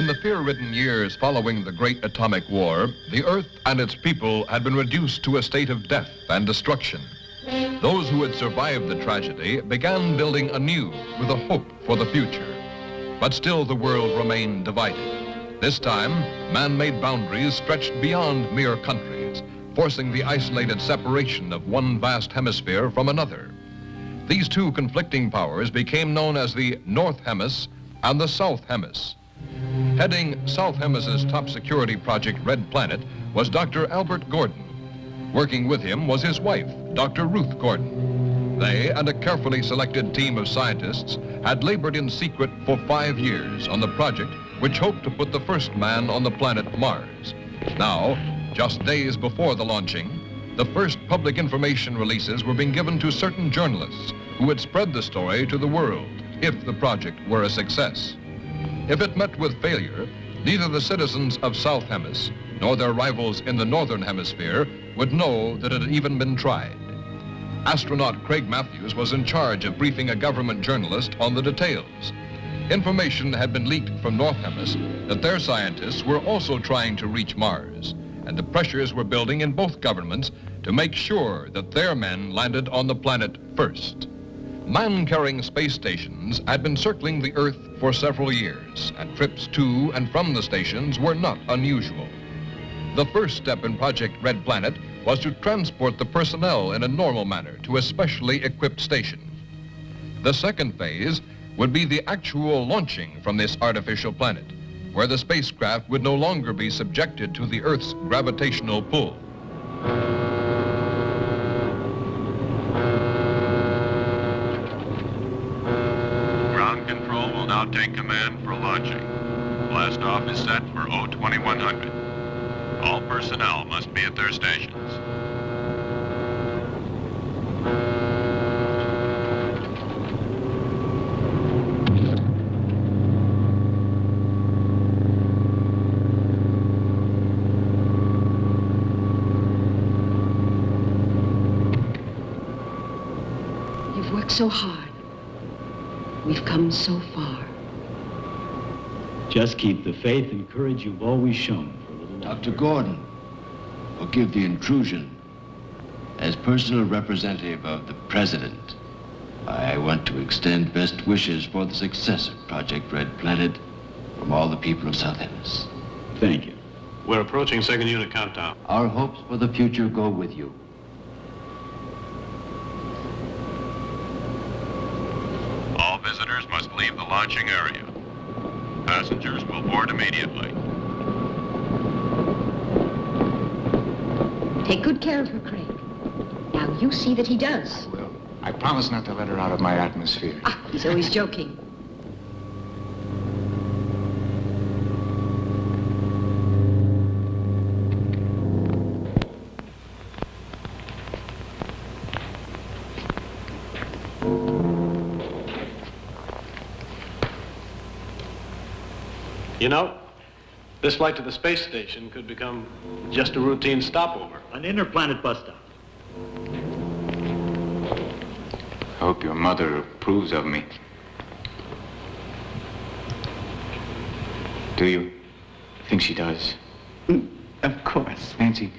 In the fear-ridden years following the Great Atomic War, the Earth and its people had been reduced to a state of death and destruction. Those who had survived the tragedy began building anew with a hope for the future. But still the world remained divided. This time, man-made boundaries stretched beyond mere countries, forcing the isolated separation of one vast hemisphere from another. These two conflicting powers became known as the North Hemis and the South Hemis. Heading South Hemis's top security project, Red Planet, was Dr. Albert Gordon. Working with him was his wife, Dr. Ruth Gordon. They and a carefully selected team of scientists had labored in secret for 5 years on the project which hoped to put the first man on the planet Mars. Now, just days before the launching, the first public information releases were being given to certain journalists who would spread the story to the world if the project were a success. If it met with failure, neither the citizens of South Hemis nor their rivals in the Northern Hemisphere would know that it had even been tried. Astronaut Craig Matthews was in charge of briefing a government journalist on the details. Information had been leaked from North Hemis that their scientists were also trying to reach Mars, and the pressures were building in both governments to make sure that their men landed on the planet first. Man-carrying space stations had been circling the Earth for several years, and trips to and from the stations were not unusual. The first step in Project Red Planet was to transport the personnel in a normal manner to a specially equipped station. The second phase would be the actual launching from this artificial planet, where the spacecraft would no longer be subjected to the Earth's gravitational pull. Ground control will now take command for launching. Blastoff is set for 02100. All personnel must be at their stations. You've worked so hard. We've come so far. Just keep the faith and courage you've always shown. Dr. Gordon, forgive the intrusion. As personal representative of the President, I want to extend best wishes for the success of Project Red Planet from all the people of South Hemis. Thank you. We're approaching second unit countdown. Our hopes for the future go with you. All visitors must leave the launching area. Passengers will board immediately. Take good care of her, Craig. Now you see that he does. I will. I promise not to let her out of my atmosphere. Ah, he's always joking. You know, this flight to the space station could become just a routine stopover. An interplanet bus stop. I hope your mother approves of me. Do you? I think she does. Of course. Nancy,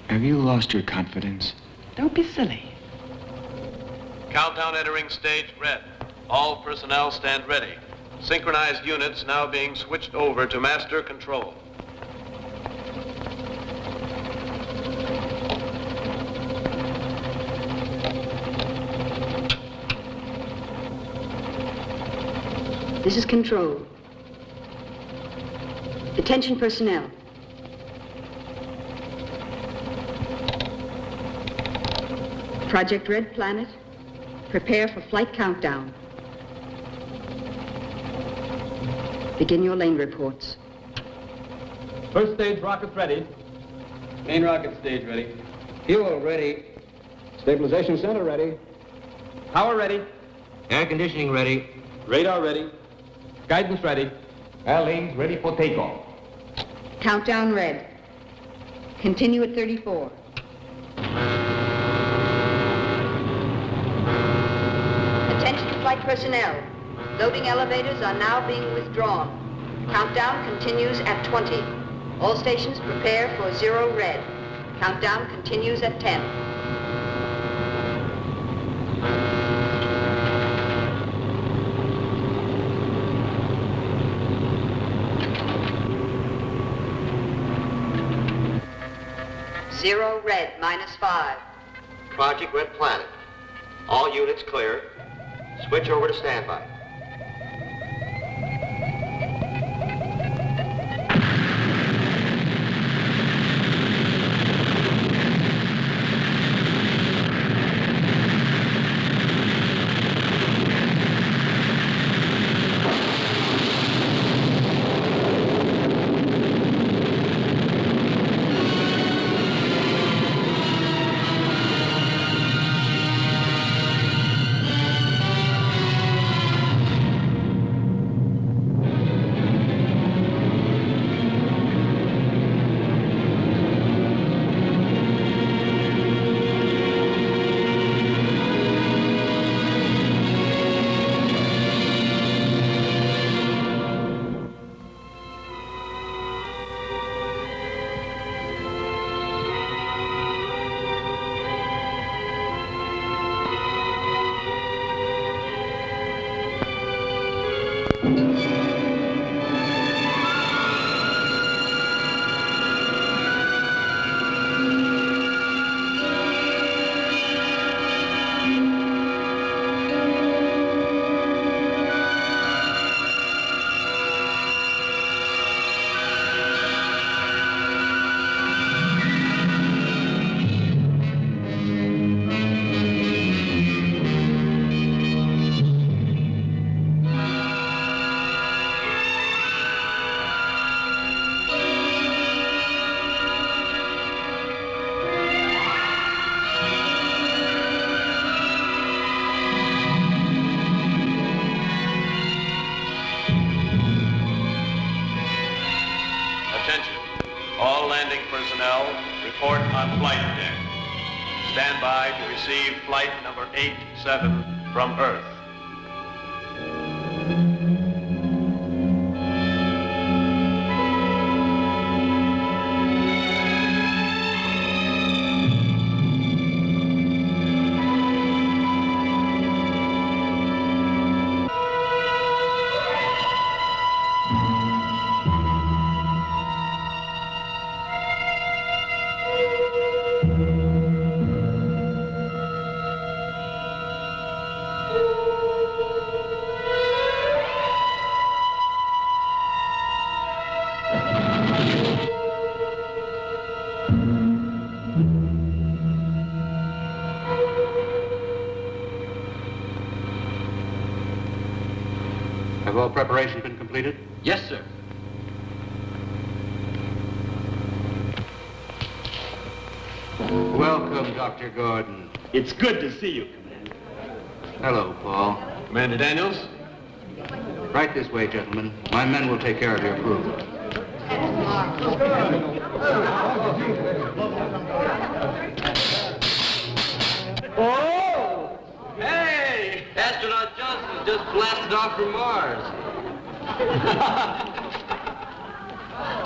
have you lost your confidence? Don't be silly. Countdown entering stage red. All personnel stand ready. Synchronized units now being switched over to master control. This is control. Attention personnel. Project Red Planet, prepare for flight countdown. Begin your lane reports. First stage rockets ready. Main rocket stage ready. Fuel ready. Stabilization center ready. Power ready. Air conditioning ready. Radar ready. Guidance ready. Airlanes ready for takeoff. Countdown red. Continue at 34. Attention flight personnel. Loading elevators are now being withdrawn. Countdown continues at 20. All stations prepare for 0 red. Countdown continues at 10. Zero red, -5. Project Red Planet. All units clear. Switch over to standby. All landing personnel, report on flight deck. Stand by to receive flight number 87 from Earth. Have all preparation been completed? Yes, sir. Welcome, Dr. Gordon. It's good to see you, Commander. Hello, Paul. Commander Daniels? Right this way, gentlemen. My men will take care of your crew. Oh! Hey! Astronaut Johnson just blasted off from Mars.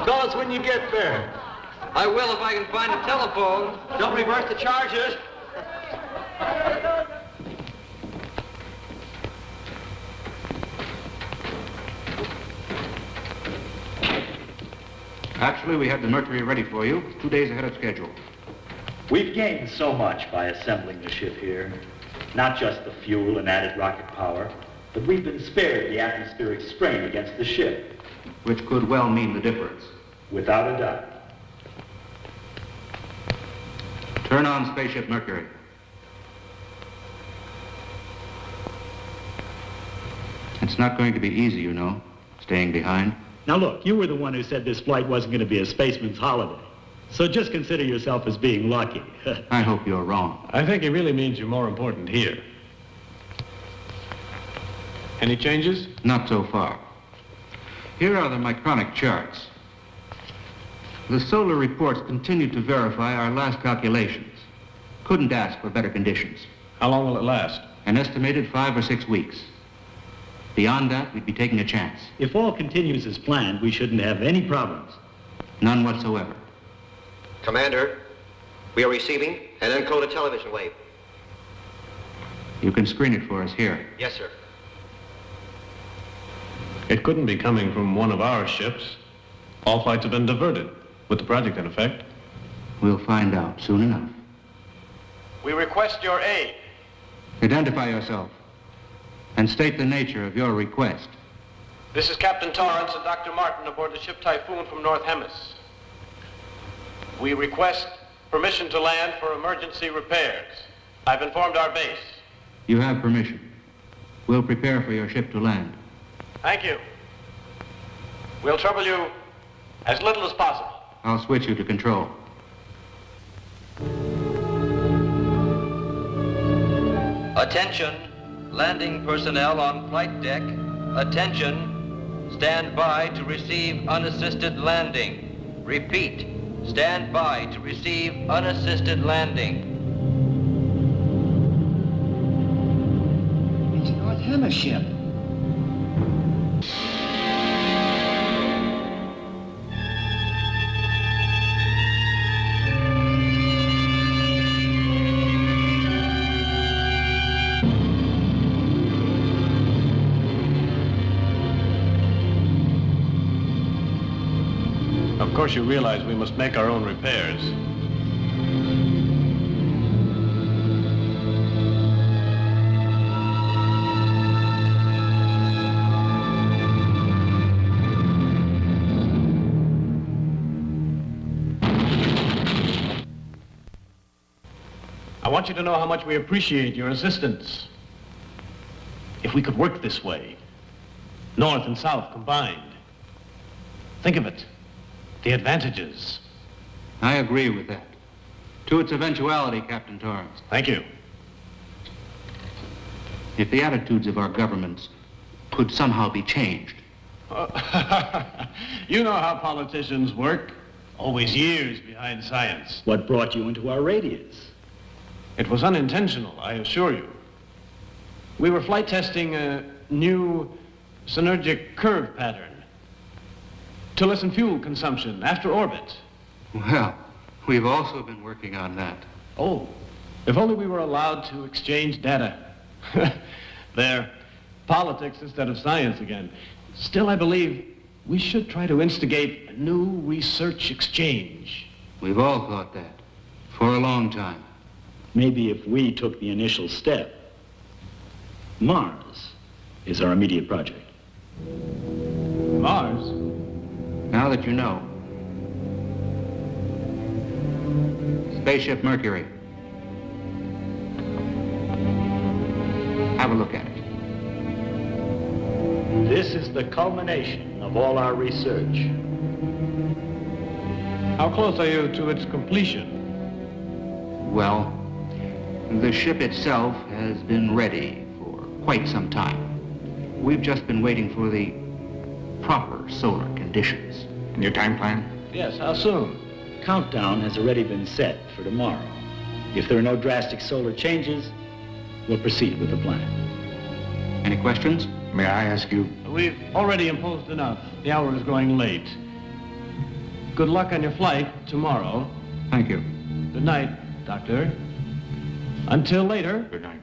Call us when you get there. I will if I can find a telephone. Don't reverse the charges. Actually, we had the Mercury ready for you 2 days ahead of schedule. We've gained so much by assembling the ship here. Not just the fuel and added rocket power, but we've been spared the atmospheric strain against the ship. Which could well mean the difference. Without a doubt. Turn on spaceship Mercury. It's not going to be easy, you know, staying behind. Now look, you were the one who said this flight wasn't going to be a spaceman's holiday. So just consider yourself as being lucky. I hope you're wrong. I think he really means you're more important here. Any changes? Not so far. Here are the micronic charts. The solar reports continue to verify our last calculations. Couldn't ask for better conditions. How long will it last? An estimated 5 or 6 weeks. Beyond that, we'd be taking a chance. If all continues as planned, we shouldn't have any problems. None whatsoever. Commander, we are receiving an encoded television wave. You can screen it for us here. Yes, sir. It couldn't be coming from one of our ships. All flights have been diverted, with the project in effect. We'll find out soon enough. We request your aid. Identify yourself and state the nature of your request. This is Captain Torrance and Dr. Martin aboard the ship Typhoon from North Hemis. We request permission to land for emergency repairs. I've informed our base. You have permission. We'll prepare for your ship to land. Thank you. We'll trouble you as little as possible. I'll switch you to control. Attention, landing personnel on flight deck. Attention, stand by to receive unassisted landing. Repeat, stand by to receive unassisted landing. It's a North Hemis ship. Of course, you realize we must make our own repairs. I want you to know how much we appreciate your assistance. If we could work this way, North and South combined. Think of it. The advantages. I agree with that. To its eventuality, Captain Torrance. Thank you. If the attitudes of our governments could somehow be changed. You know how politicians work. Always years behind science. What brought you into our radius? It was unintentional, I assure you. We were flight testing a new synergic curve pattern to lessen fuel consumption after orbit. Well, we've also been working on that. Oh, if only we were allowed to exchange data. There, politics instead of science again. Still, I believe we should try to instigate a new research exchange. We've all thought that for a long time. Maybe if we took the initial step. Mars is our immediate project. Mars? Now that you know. Spaceship Mercury. Have a look at it. This is the culmination of all our research. How close are you to its completion? Well, the ship itself has been ready for quite some time. We've just been waiting for the proper solar conditions. And your time plan? Yes, how soon? Countdown has already been set for tomorrow. If there are no drastic solar changes, we'll proceed with the plan. Any questions? May I ask you? We've already imposed enough. The hour is growing late. Good luck on your flight tomorrow. Thank you. Good night, Doctor. Until later. Good night.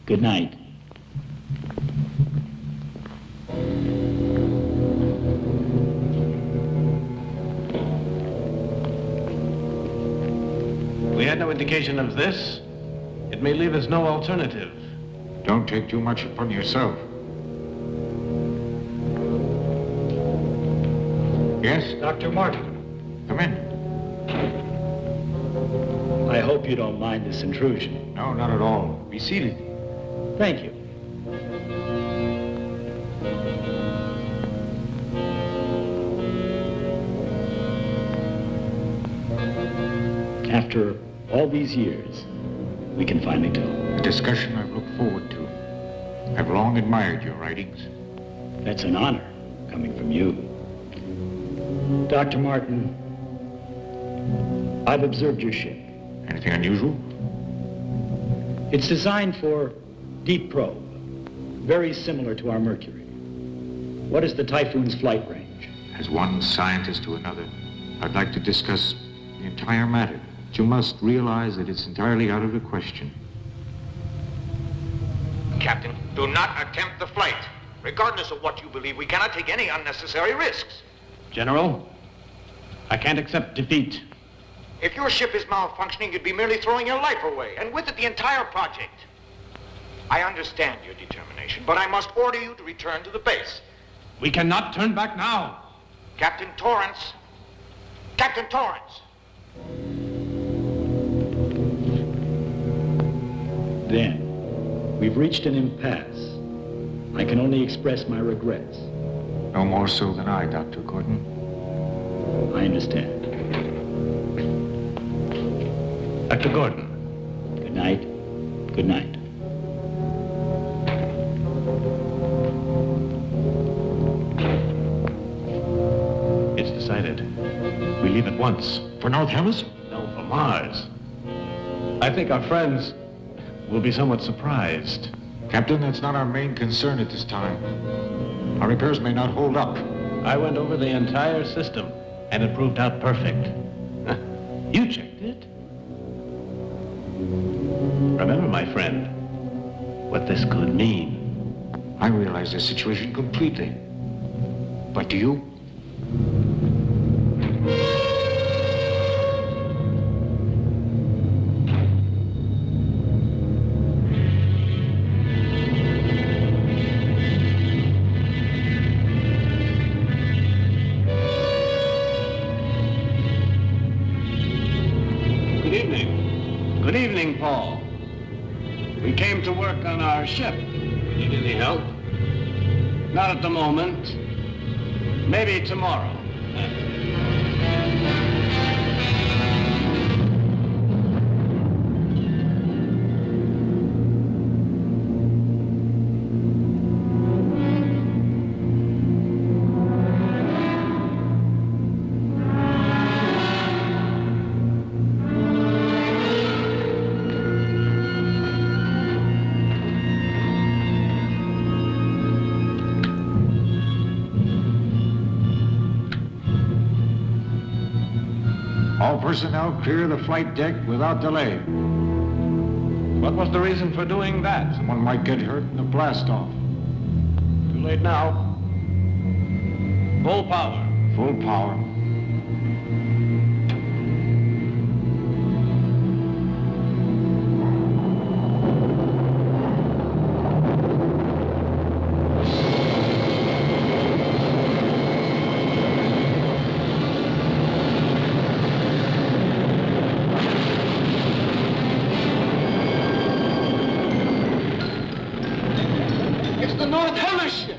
Good night. We had no indication of this. It may leave us no alternative. Don't take too much upon yourself. Yes? Dr. Martin. Come in. I hope you don't mind this intrusion. No, not at all. Be seated. Thank you. After all these years, we can finally talk. A discussion I've looked forward to. I've long admired your writings. That's an honor coming from you. Dr. Martin, I've observed your ship. Anything unusual? It's designed for deep probe, very similar to our Mercury. What is the Typhoon's flight range? As one scientist to another, I'd like to discuss the entire matter. But you must realize that it's entirely out of the question. Captain, do not attempt the flight. Regardless of what you believe, we cannot take any unnecessary risks. General, I can't accept defeat. If your ship is malfunctioning, you'd be merely throwing your life away, and with it the entire project. I understand your determination, but I must order you to return to the base. We cannot turn back now. Captain Torrance. Captain Torrance. Then, we've reached an impasse. I can only express my regrets. No more so than I, Dr. Gordon. I understand. Dr. Gordon. Good night. Good night. It's decided. We leave at once. For North Hemis? No, for Mars. I think our friends will be somewhat surprised. Captain, that's not our main concern at this time. Our repairs may not hold up. I went over the entire system, and it proved out perfect. You checked it. Remember, my friend, what this could mean. I realize the situation completely. But do you? Good evening, Paul. We came to work on our ship. Need any help? Not at the moment. Maybe tomorrow. All personnel clear the flight deck without delay. What was the reason for doing that? Someone might get hurt in the blast-off. Too late now. Full power. Full power. It's the North Hemis ship.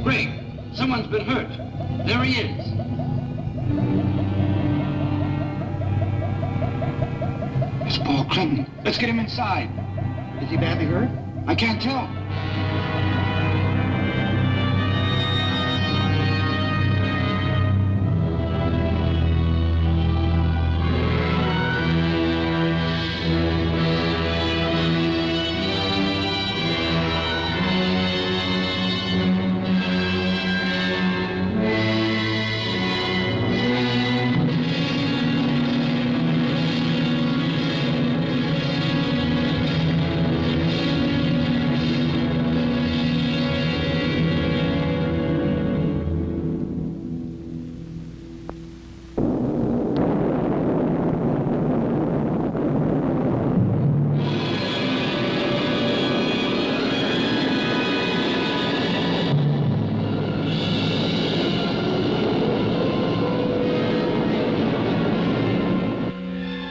Quick! Someone's been hurt. There he is. It's Paul Clinton. Let's get him inside. Is he badly hurt? I can't tell.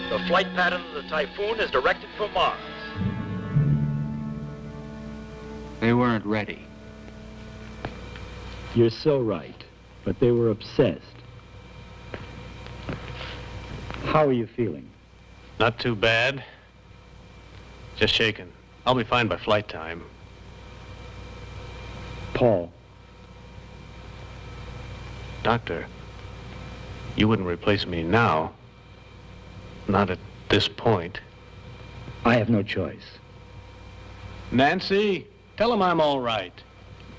The flight pattern of the Typhoon is directed for Mars. They weren't ready. You're so right, but they were obsessed. How are you feeling? Not too bad. Just shaken. I'll be fine by flight time. Paul. Doctor, you wouldn't replace me now. Not at this point. I have no choice. Nancy, tell him I'm all right.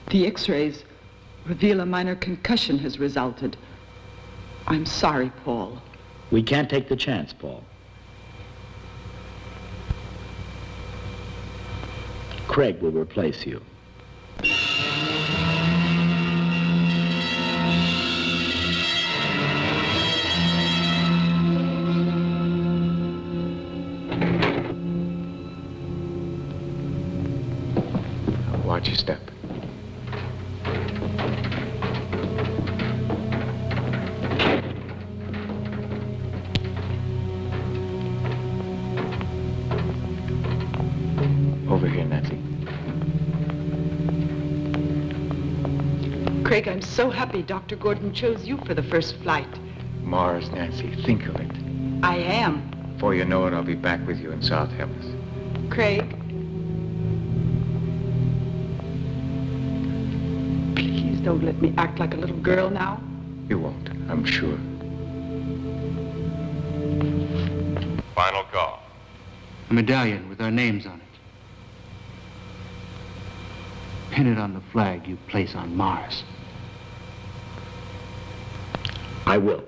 The X-rays reveal a minor concussion has resulted. I'm sorry, Paul. We can't take the chance, Paul. Craig will replace you. Watch your step. Over here, Nancy. Craig, I'm so happy Dr. Gordon chose you for the first flight. Mars, Nancy, think of it. I am. Before you know it, I'll be back with you in South Hemis. Craig. Please don't let me act like a little girl now. You won't, I'm sure. Final call. A medallion with our names on it. Pin it on the flag you place on Mars. I will.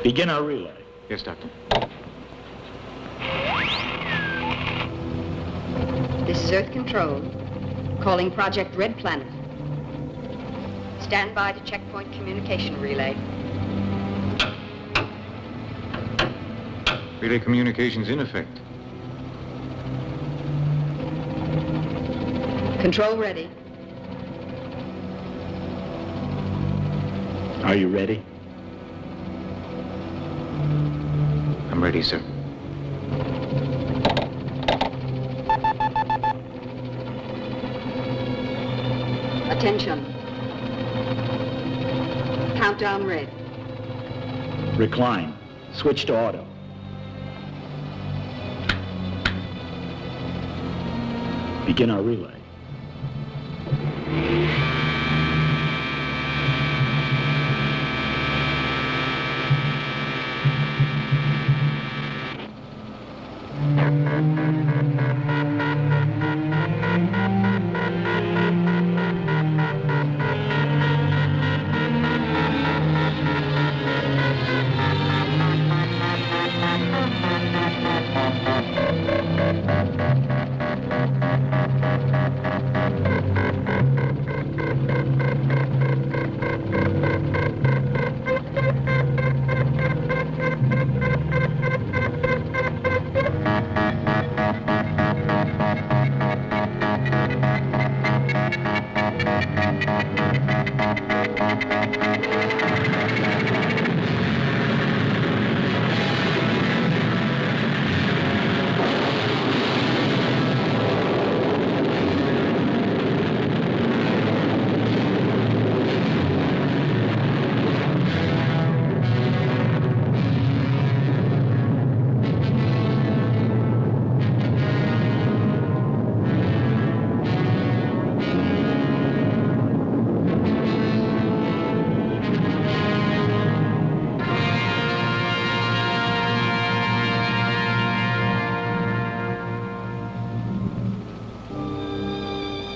Begin our relay. Yes, Doctor. This is Earth Control, calling Project Red Planet. Stand by to checkpoint communication relay. Relay communications in effect. Control ready. Are you ready? I'm ready, sir. Attention. Countdown red. Recline. Switch to auto. Begin our relay.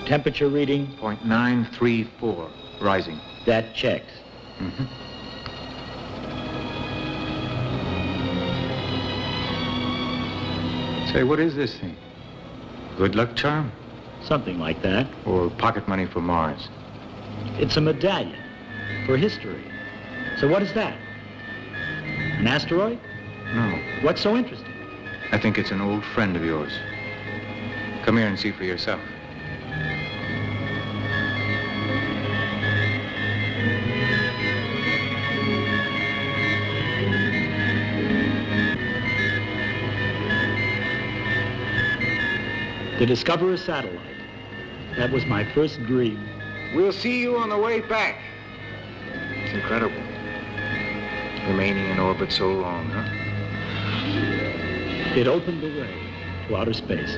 Temperature reading? 0.934, rising. That checks. Mm-hmm. Say, what is this thing? Good luck charm? Something like that. Or pocket money for Mars? It's a medallion for history. So what is that? An asteroid? No. What's so interesting? I think it's an old friend of yours. Come here and see for yourself. To discover a satellite. That was my first dream. We'll see you on the way back. It's incredible. Remaining in orbit so long, huh? It opened the way to outer space.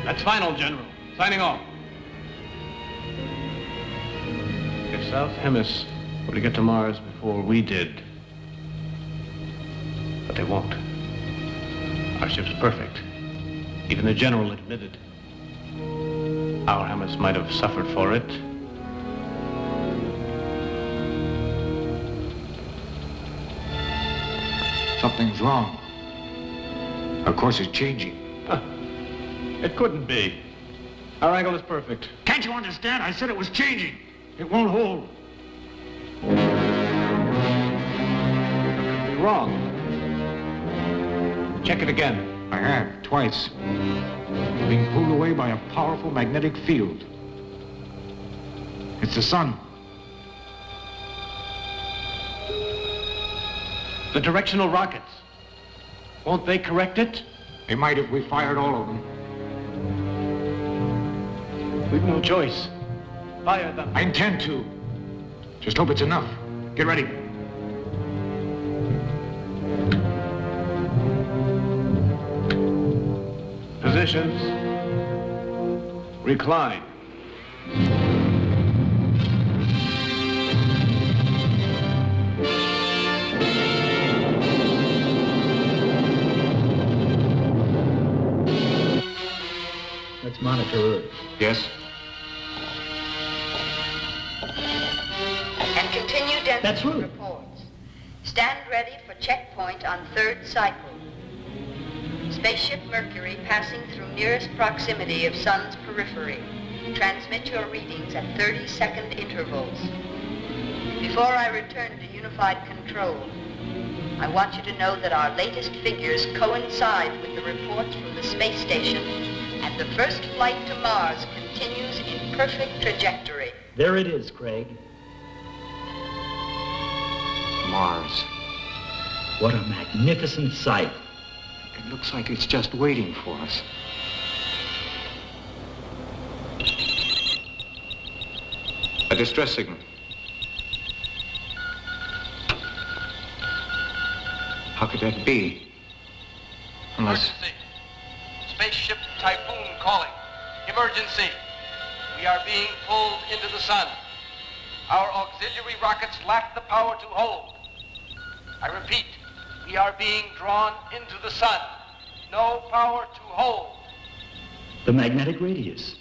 That's final, General. Signing off. If South Hemis were to get to Mars before we did, but they won't. Our ship's perfect. Even the General admitted. Our Hemis might have suffered for it. Something's wrong. Our course is changing. It couldn't be. Our angle is perfect. Can't you understand? I said it was changing. It won't hold. You're wrong. Check it again. I have, twice. Being pulled away by a powerful magnetic field. It's the sun. The directional rockets. Won't they correct it? They might if we fired all of them. We've no choice. Fire them. I intend to. Just hope it's enough. Get ready. Positions. Recline. Let's monitor Earth. Yes? And continue density That's right. reports. Stand ready for checkpoint on third cycle. Spaceship Mercury passing through nearest proximity of Sun's periphery. Transmit your readings at 30-second intervals. Before I return to unified control, I want you to know that our latest figures coincide with the reports from the space station, and the first flight to Mars continues in perfect trajectory. There it is, Craig. Mars. What a magnificent sight. It looks like it's just waiting for us. A distress signal. How could that be? Unless... Emergency. Spaceship Typhoon calling. Emergency. We are being pulled into the sun. Our auxiliary rockets lack the power to hold. I repeat, we are being drawn into the sun. No power to hold. The magnetic radius.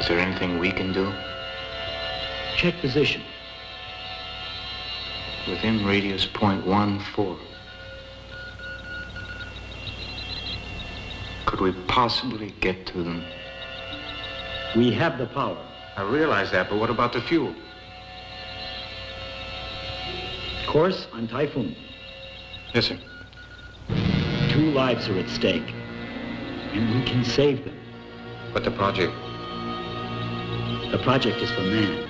Is there anything we can do? Check position. Within radius 0.14. Could we possibly get to them? We have the power. I realize that, but what about the fuel? Course on Typhoon. Yes, sir. 2 lives are at stake, and we can save them. But the project? The project is for man.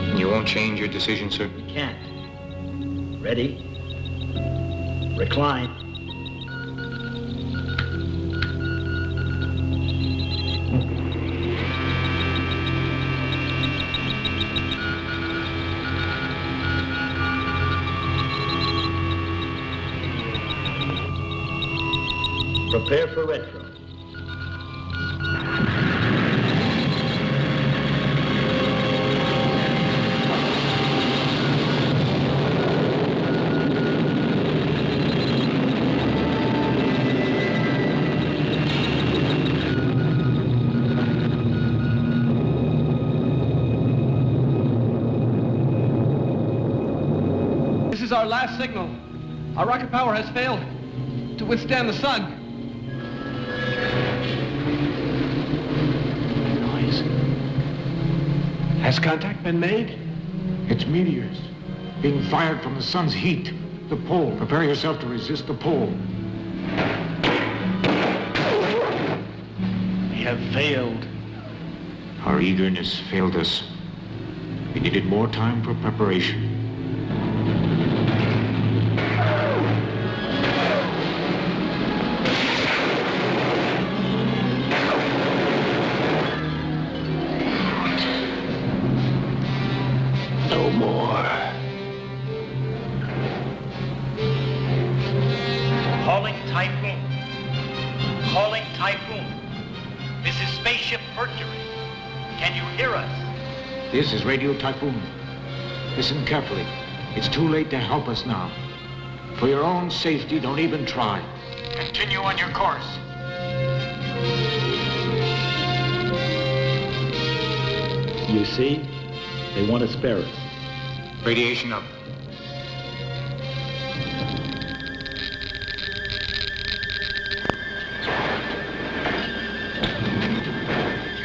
And you won't change your decision, sir? We can't. Ready? Recline. Prepare for retro. is our last signal. Our rocket power has failed to withstand the sun. Noise. Has contact been made? It's meteors being fired from the sun's heat. The pole. Prepare yourself to resist the pole. We have failed. Our eagerness failed us. We needed more time for preparation. No more. Calling Typhoon. Calling Typhoon. This is Spaceship Mercury. Can you hear us? This is Radio Typhoon. Listen carefully. It's too late to help us now. For your own safety, don't even try. Continue on your course. You see? They want to spare us. Radiation up.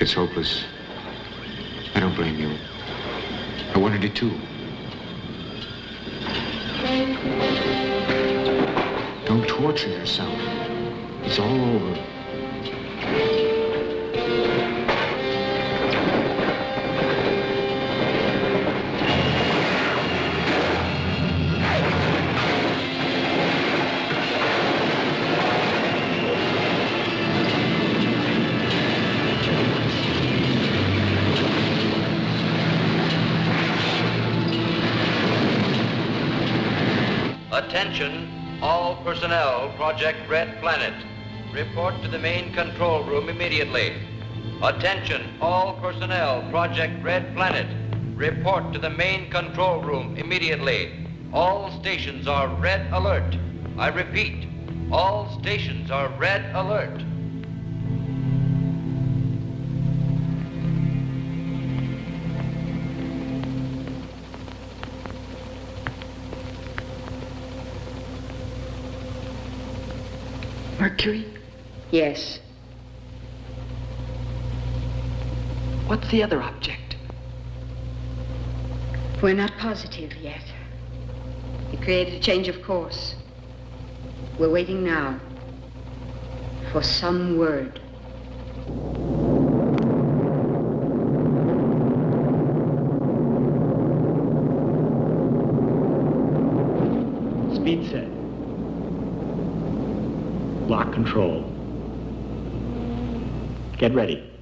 It's hopeless. I don't blame you. I wanted it too. Don't torture yourself. It's all over. Attention, all personnel, Project Red Planet. Report to the main control room immediately. Attention, all personnel, Project Red Planet. Report to the main control room immediately. All stations are red alert. I repeat, all stations are red alert. Mercury? Yes. What's the other object? We're not positive yet. It created a change of course. We're waiting now for some word. Speed set. Lock control. Get ready.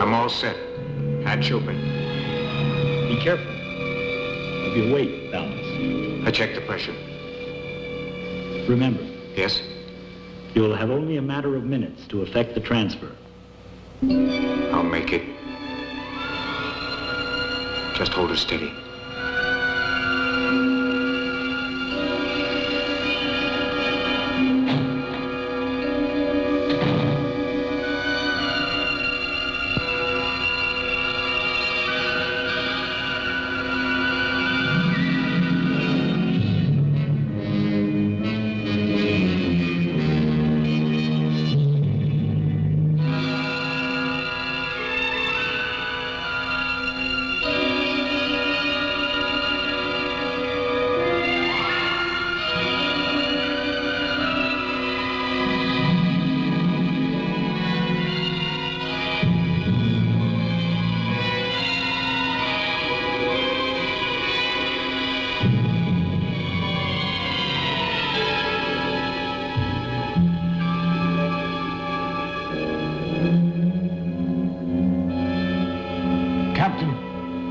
I'm all set. Hatch open. Be careful of your weight balance. I checked the pressure. Remember, Yes? you'll have only a matter of minutes to effect the transfer. I'll make it. Just hold her steady.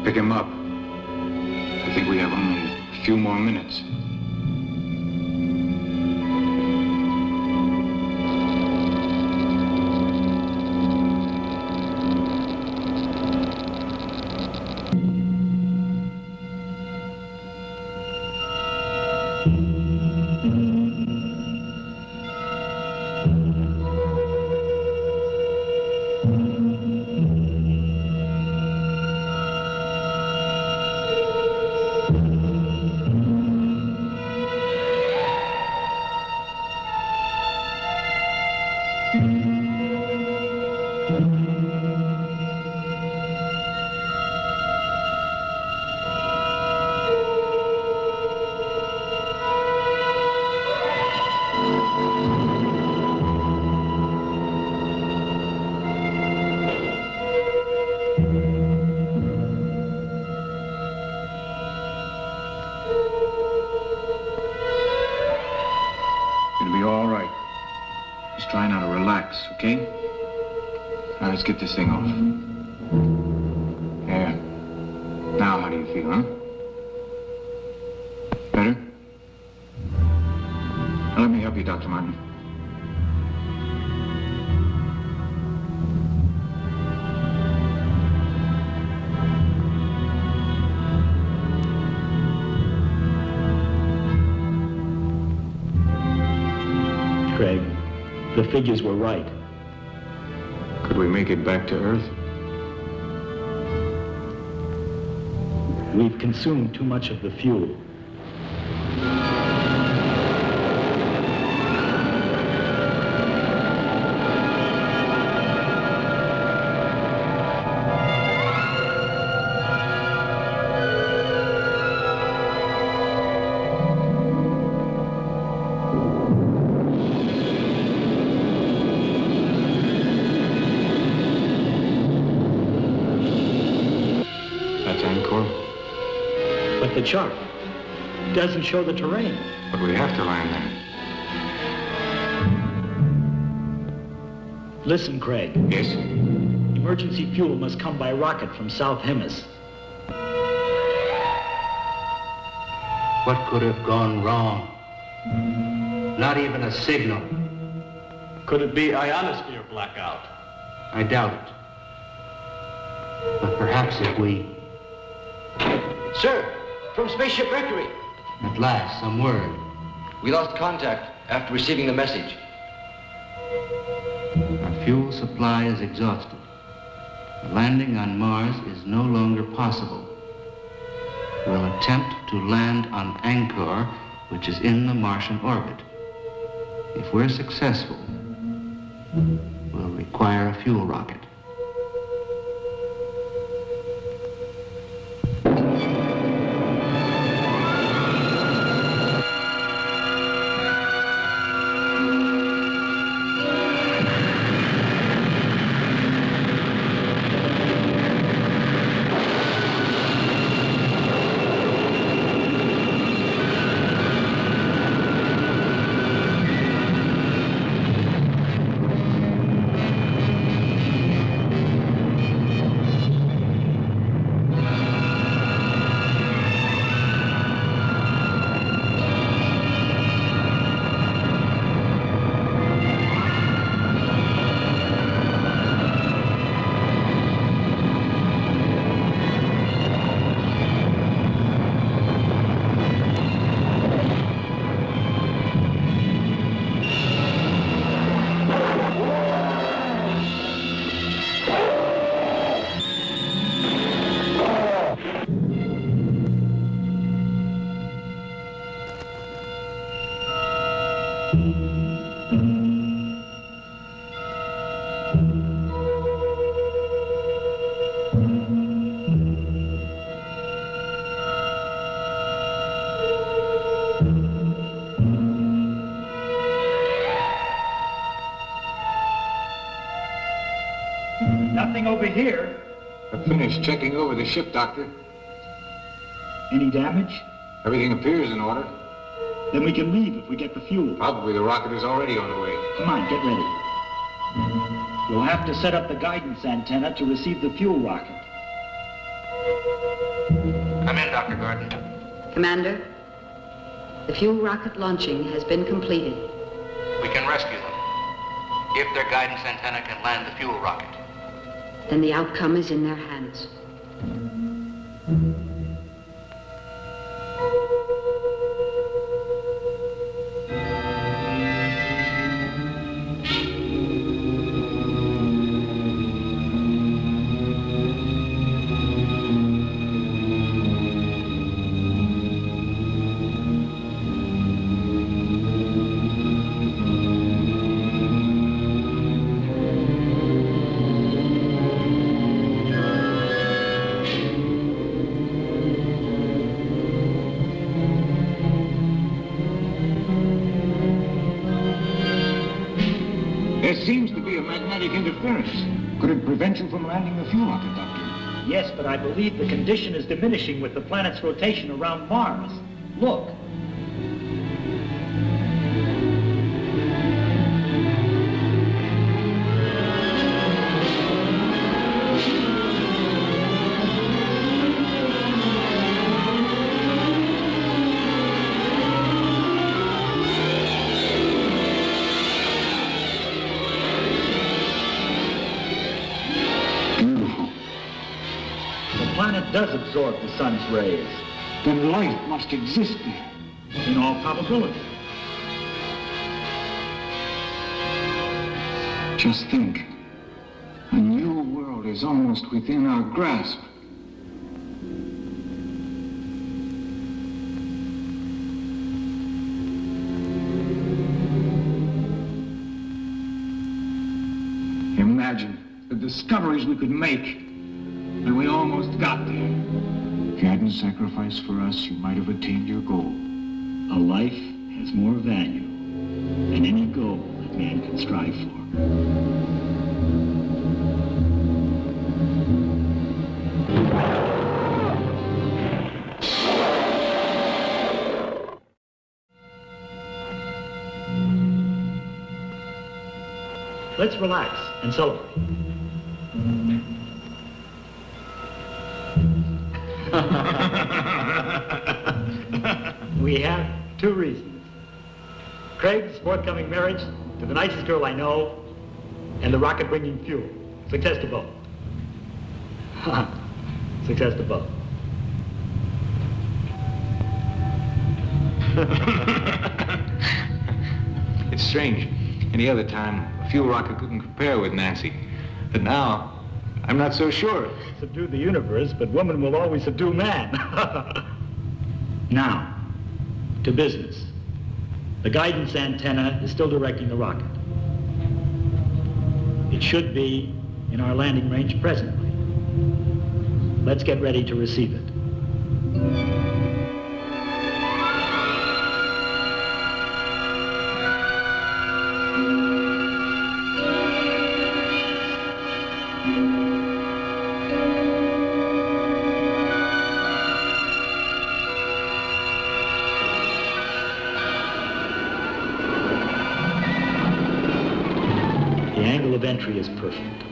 Pick him up. I think we have only a few more minutes. relax, okay? Now let's get this thing off. There. Now how do you feel, huh? Better? Now, let me help you, Dr. Martin. Craig, the figures were right. Could we make it back to Earth? We've consumed too much of the fuel. The chart doesn't show the terrain. But we have to land there. Listen, Craig. Yes? Emergency fuel must come by rocket from South Hemis. What could have gone wrong? Not even a signal. Could it be ionosphere blackout? I doubt it. But perhaps if we... Sir, from Spaceship Mercury. At last, some word. We lost contact after receiving the message. Our fuel supply is exhausted. Landing on Mars is no longer possible. We'll attempt to land on Angkor, which is in the Martian orbit. If we're successful, we'll require a fuel rocket. Nothing over here. I've finished checking over the ship, Doctor. Any damage? Everything appears in order. Then we can leave if we get the fuel. Probably the rocket is already on the way. Come on, get ready. We'll have to set up the guidance antenna to receive the fuel rocket. Come in, Dr. Gordon. Commander, the fuel rocket launching has been completed. We can rescue them. If their guidance antenna can land the fuel rocket. Then the outcome is in their hands. There seems to be a magnetic interference. Could it prevent you from landing the fuel rocket, Doctor? Yes, but I believe the condition is diminishing with the planet's rotation around Mars. Look. planet does absorb the sun's rays, then life must exist there, in all probability. Just think, a new world is almost within our grasp. Imagine the discoveries we could make when we almost got there. If you hadn't sacrificed for us, you might have attained your goal. A life has more value than any goal that man can strive for. Let's relax and celebrate. We have two reasons. Craig's forthcoming marriage to the nicest girl I know, and the rocket bringing fuel. Success to both. Success to both. It's strange. Any other time, a fuel rocket couldn't compare with Nancy. But now, I'm not so sure. Subdue the universe, but woman will always subdue man. Now, to business. The guidance antenna is still directing the rocket. It should be in our landing range presently. Let's get ready to receive it. Entry is perfect.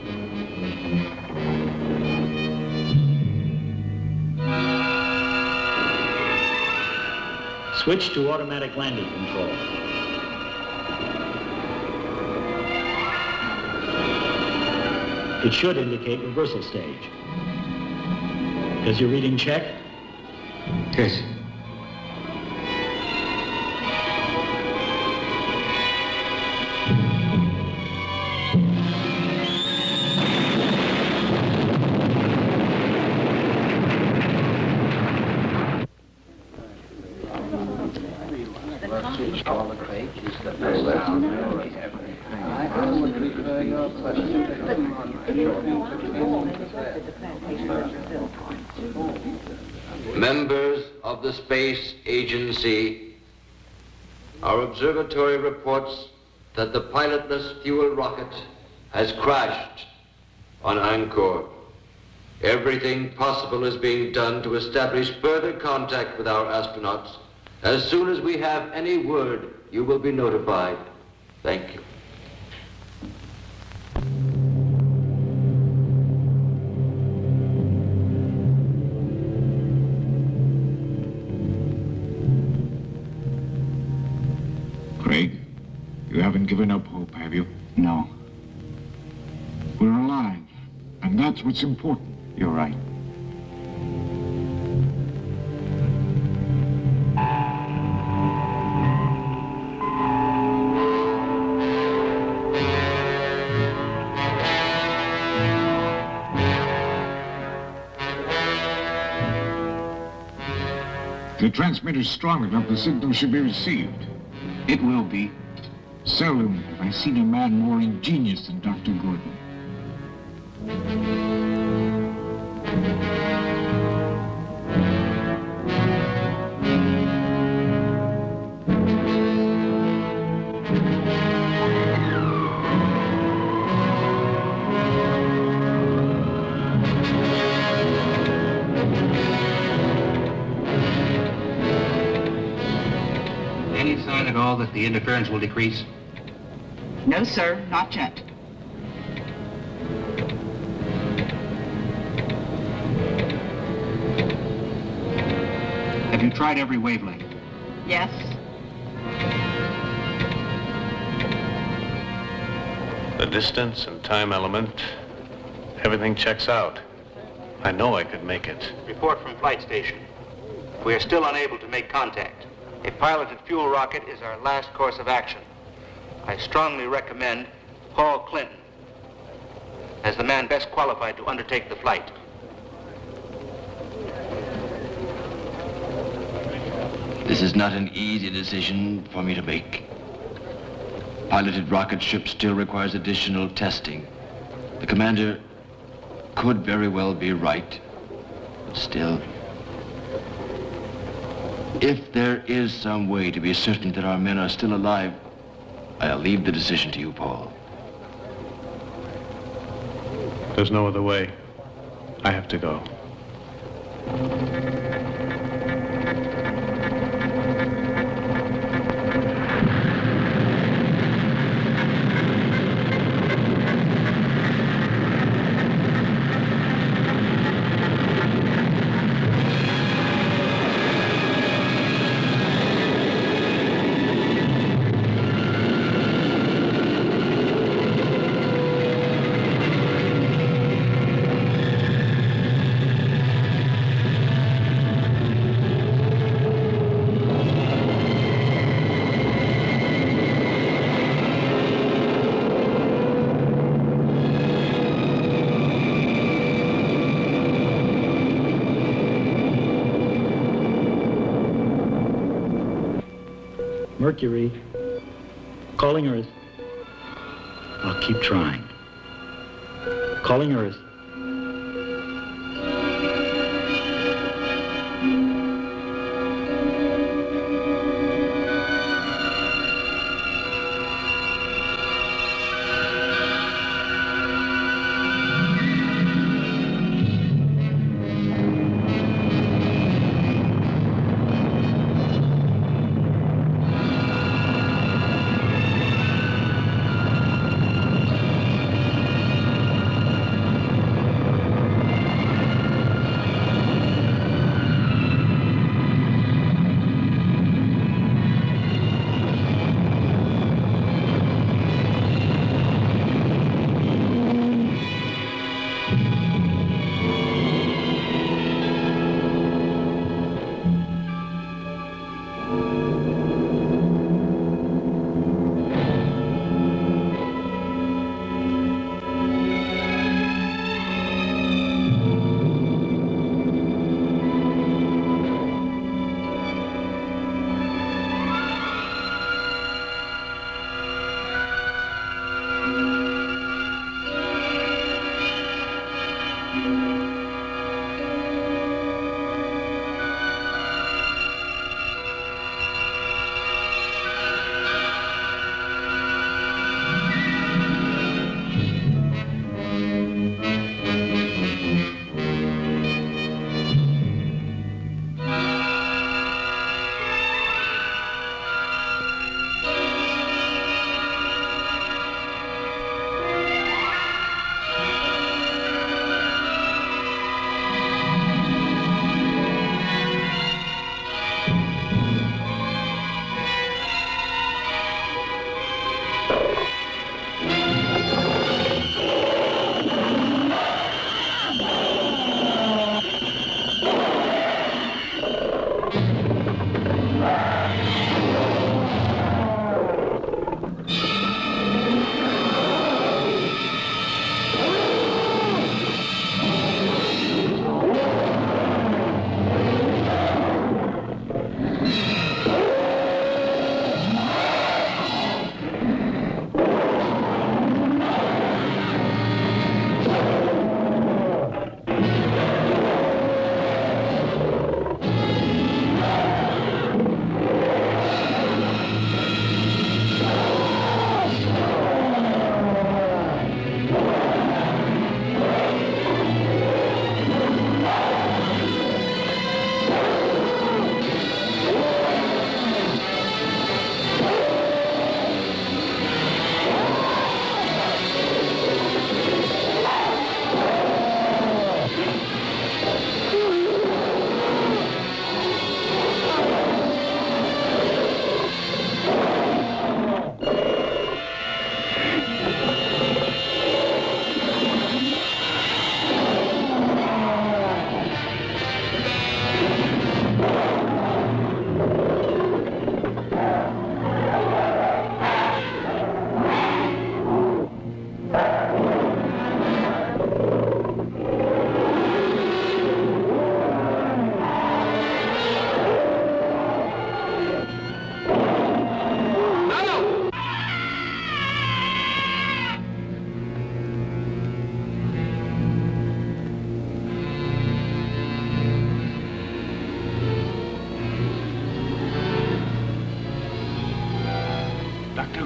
Switch to automatic landing control. It should indicate reversal stage. Does your reading check? Yes. Members of the Space Agency, our observatory reports that the pilotless fuel rocket has crashed on Angkor. Everything possible is being done to establish further contact with our astronauts. As soon as we have any word, you will be notified. Thank you. Craig, you haven't given up hope, have you? No. We're alive, and that's what's important. You're right. The transmitter's strong enough, the signal should be received. It will be. Seldom have I seen a man more ingenious than Dr. Gordon. Any sign at all that the interference will decrease? No, sir, not yet. Have you tried every wavelength? Yes. The distance and time element, everything checks out. I know I could make it. Report from flight station. We are still unable to make contact. A piloted fuel rocket is our last course of action. I strongly recommend Paul Clinton as the man best qualified to undertake the flight. This is not an easy decision for me to make. Piloted rocket ship still requires additional testing. The commander could very well be right, but still, if there is some way to be certain that our men are still alive, I'll leave the decision to you, Paul. There's no other way. I have to go. Mercury. Calling Earth. I'll keep trying. Calling Earth.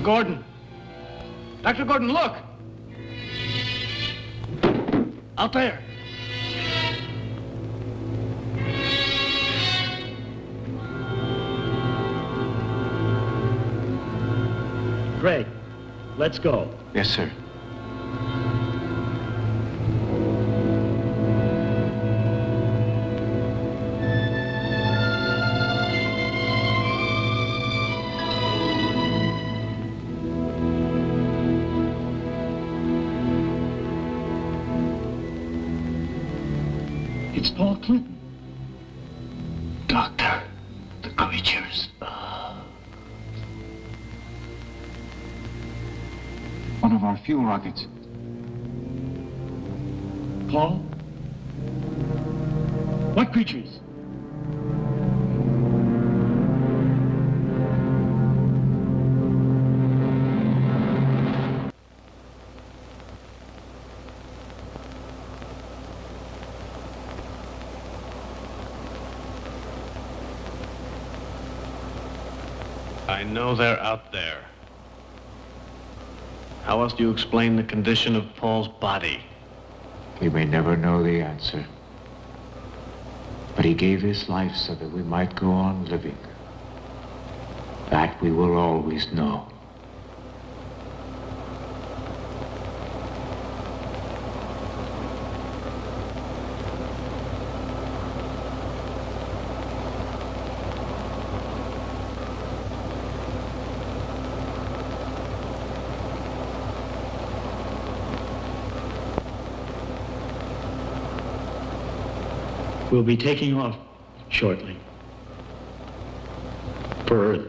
Dr. Gordon! Dr. Gordon, look! Out there! Greg, let's go. Yes, sir. It's Paul Clinton. Doctor, the creatures. One of our fuel rockets. Paul? What creatures? I know they're out there. How else do you explain the condition of Paul's body? We may never know the answer. But he gave his life so that we might go on living. That we will always know. We'll be taking off shortly. For Earth.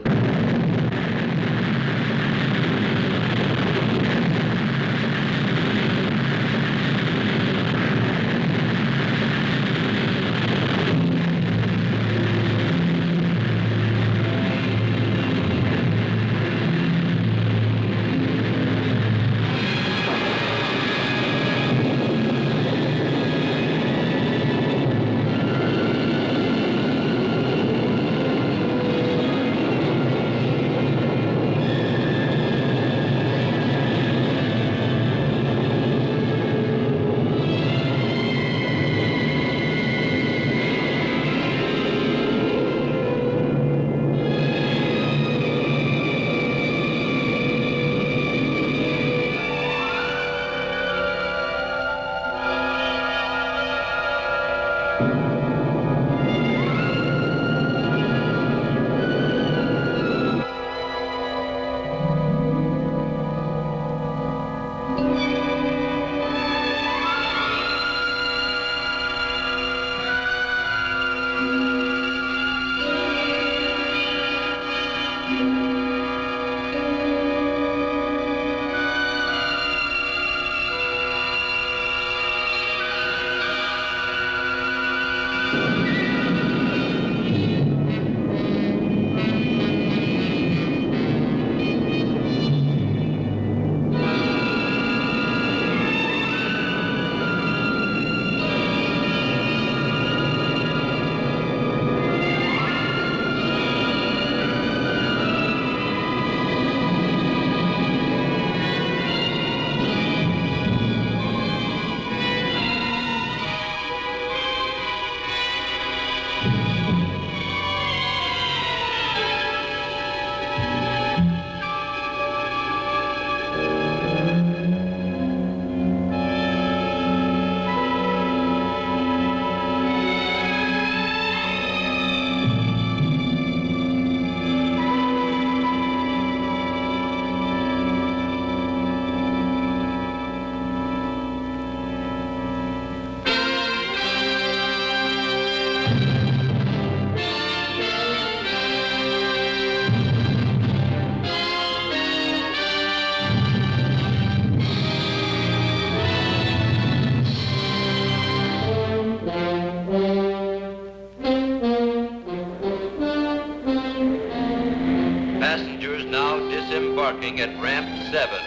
Disembarking at ramp 7.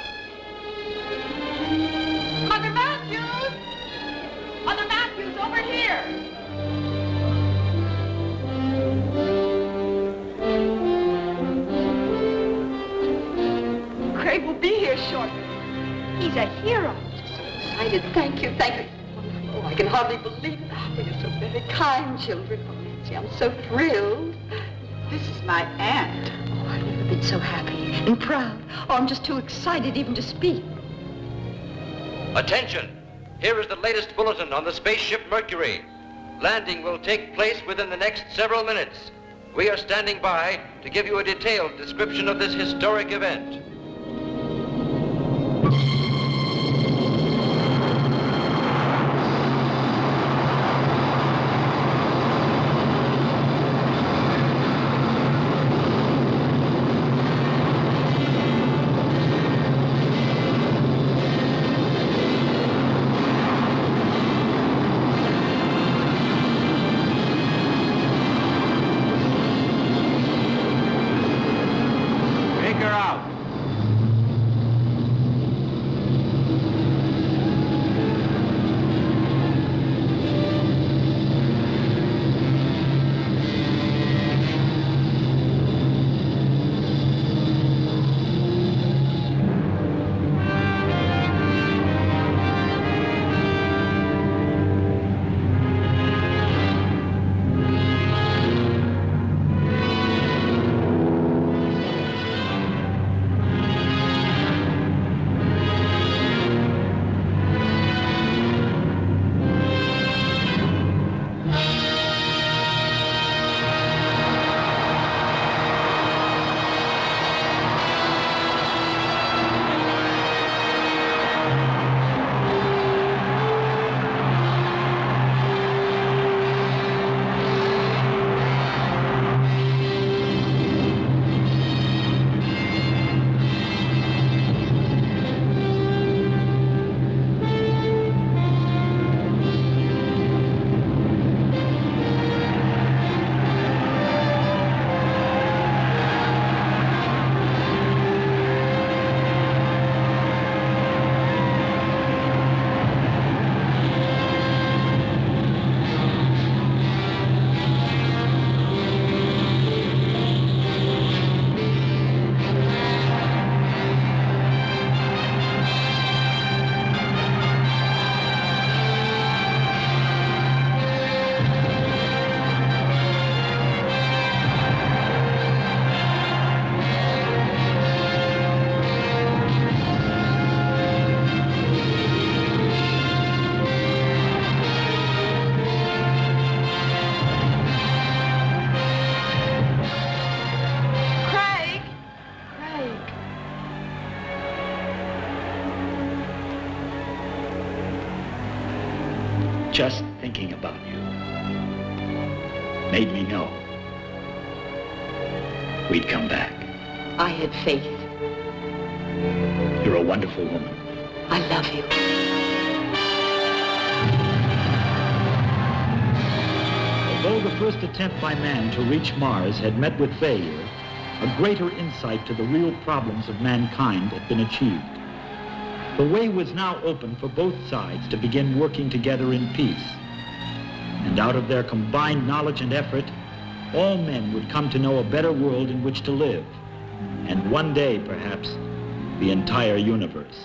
Mother Matthews! Mother Matthews, over here! very shortly. He's a hero. I'm just so excited. Thank you, thank you. Oh, I can hardly believe it. Oh, you're so very kind, children. Oh, Nancy, I'm so thrilled. This is my aunt. Oh, I've never been so happy and proud. Oh, I'm just too excited even to speak. Attention! Here is the latest bulletin on the spaceship Mercury. Landing will take place within the next several minutes. We are standing by to give you a detailed description of this historic event. Just thinking about you made me know we'd come back. I had faith. You're a wonderful woman. I love you. Although the first attempt by man to reach Mars had met with failure, a greater insight to the real problems of mankind had been achieved. The way was now open for both sides to begin working together in peace. And out of their combined knowledge and effort, all men would come to know a better world in which to live, and one day, perhaps, the entire universe.